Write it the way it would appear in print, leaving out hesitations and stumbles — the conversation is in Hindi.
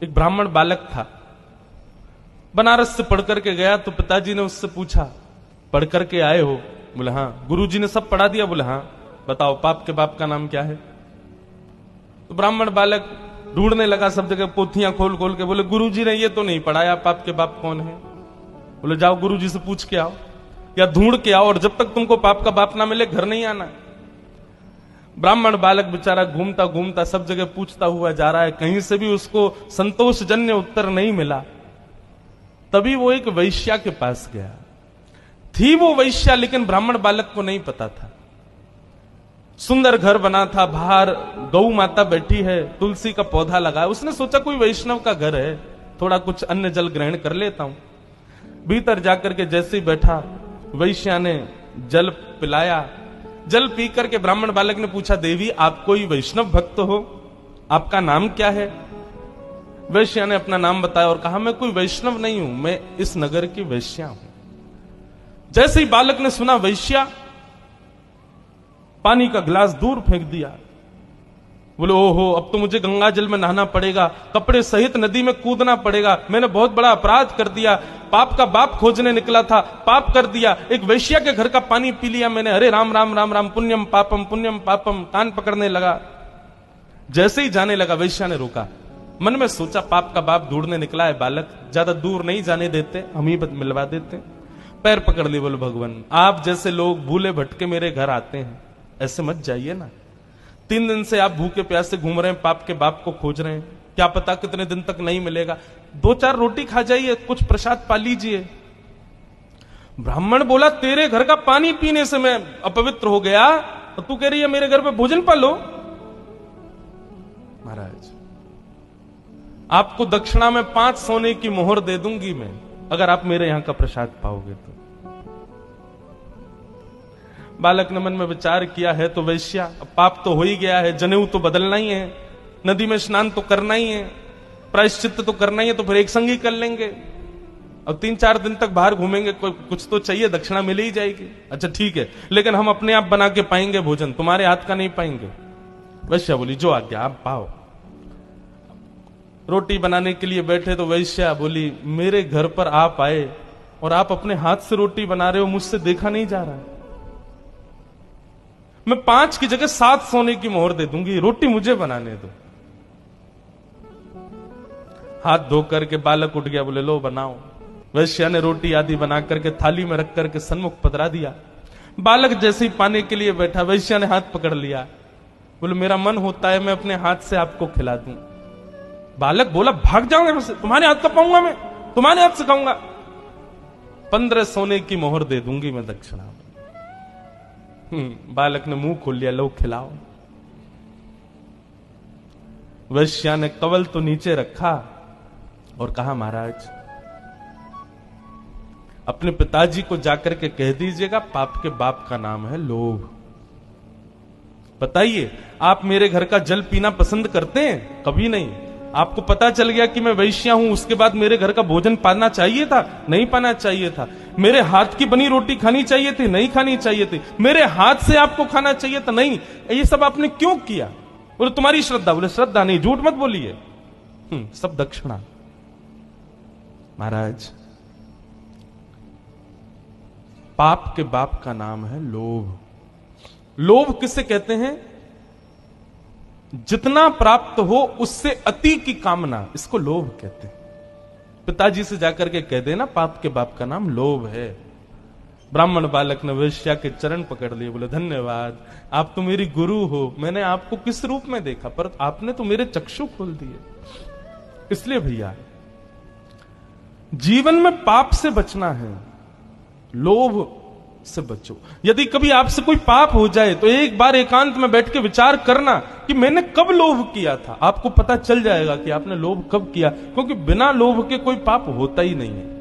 एक ब्राह्मण बालक था, बनारस से पढ़ करके गया। तो पिताजी ने उससे पूछा, पढ़ करके आए हो? बोले हाँ। गुरुजी ने सब पढ़ा दिया? बोले हाँ। बताओ पाप के बाप का नाम क्या है? तो ब्राह्मण बालक ढूंढने लगा सब जगह, पोथियां खोल खोल के। बोले गुरुजी ने ये तो नहीं पढ़ाया, पाप के बाप कौन है? बोले जाओ गुरुजी से पूछ के आओ या ढूंढ के आओ, और जब तक तुमको पाप का बाप ना मिले घर नहीं आना। ब्राह्मण बालक बेचारा घूमता घूमता सब जगह पूछता हुआ जा रहा है, कहीं से भी उसको संतोषजन्य उत्तर नहीं मिला। तभी वो एक वैश्या के पास गया। थी वो वैश्या, लेकिन ब्राह्मण बालक को नहीं पता था। सुंदर घर बना था, बाहर गौ माता बैठी है, तुलसी का पौधा लगा है। उसने सोचा कोई वैष्णव का घर है, थोड़ा कुछ अन्न जल ग्रहण कर लेता हूं। भीतर जाकर के जैसे ही बैठा, वैश्या ने जल पिलाया। जल पी करके ब्राह्मण बालक ने पूछा, देवी आप कोई वैष्णव भक्त हो? आपका नाम क्या है? वैश्या ने अपना नाम बताया और कहा, मैं कोई वैष्णव नहीं हूं, मैं इस नगर की वैश्या हूं। जैसे ही बालक ने सुना वैश्या, पानी का गिलास दूर फेंक दिया। बोले ओहो, अब तो मुझे गंगा जल में नहाना पड़ेगा, कपड़े सहित नदी में कूदना पड़ेगा, मैंने बहुत बड़ा अपराध कर दिया, पाप का बाप खोजने निकला था, पाप कर दिया, एक वैश्या के घर का पानी पी लिया मैंने, अरे राम राम राम राम, पुण्यम पापम, कान पकड़ने लगा। जैसे ही जाने लगा, वैश्या ने रोका। मन में सोचा, पाप का बाप ढूंढने निकला है बालक, ज्यादा दूर नहीं जाने देते, हम ही मिलवा देते। पैर पकड़ लिए, बोले भगवान आप जैसे लोग भूले भटके मेरे घर आते हैं, ऐसे मत जाइए ना। 3 दिन से आप भूखे प्यासे घूम रहे हैं, पाप के बाप को खोज रहे हैं, क्या पता कितने दिन तक नहीं मिलेगा, 2-4 रोटी खा जाइए, कुछ प्रसाद पा लीजिए। ब्राह्मण बोला, तेरे घर का पानी पीने से मैं अपवित्र हो गया और तू कह रही है मेरे घर पे भोजन पालो? महाराज आपको दक्षिणा में 5 सोने की मोहर दे दूंगी मैं, अगर आप मेरे यहां का प्रसाद पाओगे तो। बालक ने मन में विचार किया है तो वैश्या, अब पाप तो हो ही गया है, जनेऊ तो बदलना ही है, नदी में स्नान तो करना ही है, प्रायश्चित्त तो करना ही है, तो फिर एक संग ही कर लेंगे। अब 3-4 दिन तक बाहर घूमेंगे, कुछ तो चाहिए, दक्षिणा मिल ही जाएगी। अच्छा ठीक है, लेकिन हम अपने आप बना के पाएंगे भोजन, तुम्हारे हाथ का नहीं पाएंगे। वैश्या बोली, जो आज्ञा आप पाओ। रोटी बनाने के लिए बैठे तो वैश्या बोली, मेरे घर पर आप आए और आप अपने हाथ से रोटी बना रहे हो, मुझसे देखा नहीं जा रहा है, मैं 5 की जगह 7 सोने की मोहर दे दूंगी, रोटी मुझे बनाने दो। हाथ धो करके बालक उठ गया, बोले लो बनाओ। वैश्या ने रोटी आदि बना करके थाली में रख करके सन्मुख पधरा दिया। बालक जैसे ही पाने के लिए बैठा, वैश्या ने हाथ पकड़ लिया, बोले मेरा मन होता है मैं अपने हाथ से आपको खिला दूं। बालक बोला, भाग जाऊंगा यहां से, तुम्हारे हाथ का पाऊंगा मैं, तुम्हारे हाथ से खाऊंगा। 15 सोने की मोहर दे दूंगी मैं दक्षिणा में। बालक ने मुंह खोल लिया, लो खिलाओ। वैश्या ने कवल तो नीचे रखा और कहा, महाराज अपने पिताजी को जाकर के कह दीजिएगा, पाप के बाप का नाम है लोभ। बताइए, आप मेरे घर का जल पीना पसंद करते हैं? कभी नहीं। आपको पता चल गया कि मैं वैश्या हूं, उसके बाद मेरे घर का भोजन पाना चाहिए था? नहीं पाना चाहिए था। मेरे हाथ की बनी रोटी खानी चाहिए थी? नहीं खानी चाहिए थी। मेरे हाथ से आपको खाना चाहिए था? नहीं। ये सब आपने क्यों किया? बोले तुम्हारी श्रद्धा। बोले श्रद्धा नहीं, झूठ मत बोलिए, सब दक्षिणा। महाराज पाप के बाप का नाम है लोभ। लोभ किसे कहते हैं? जितना प्राप्त हो उससे अति की कामना, इसको लोभ कहते हैं। पिताजी से जाकर के कह देना, पाप के बाप का नाम लोभ है। ब्राह्मण बालक ने वैश्या के चरण पकड़ लिए, बोले धन्यवाद, आप तो मेरी गुरु हो, मैंने आपको किस रूप में देखा, पर आपने तो मेरे चक्षु खोल दिए। इसलिए भैया जीवन में पाप से बचना है, लोभ से बचो। यदि कभी आपसे कोई पाप हो जाए तो एक बार एकांत में बैठ के विचार करना कि मैंने कब लोभ किया था। आपको पता चल जाएगा कि आपने लोभ कब किया, क्योंकि बिना लोभ के कोई पाप होता ही नहीं है।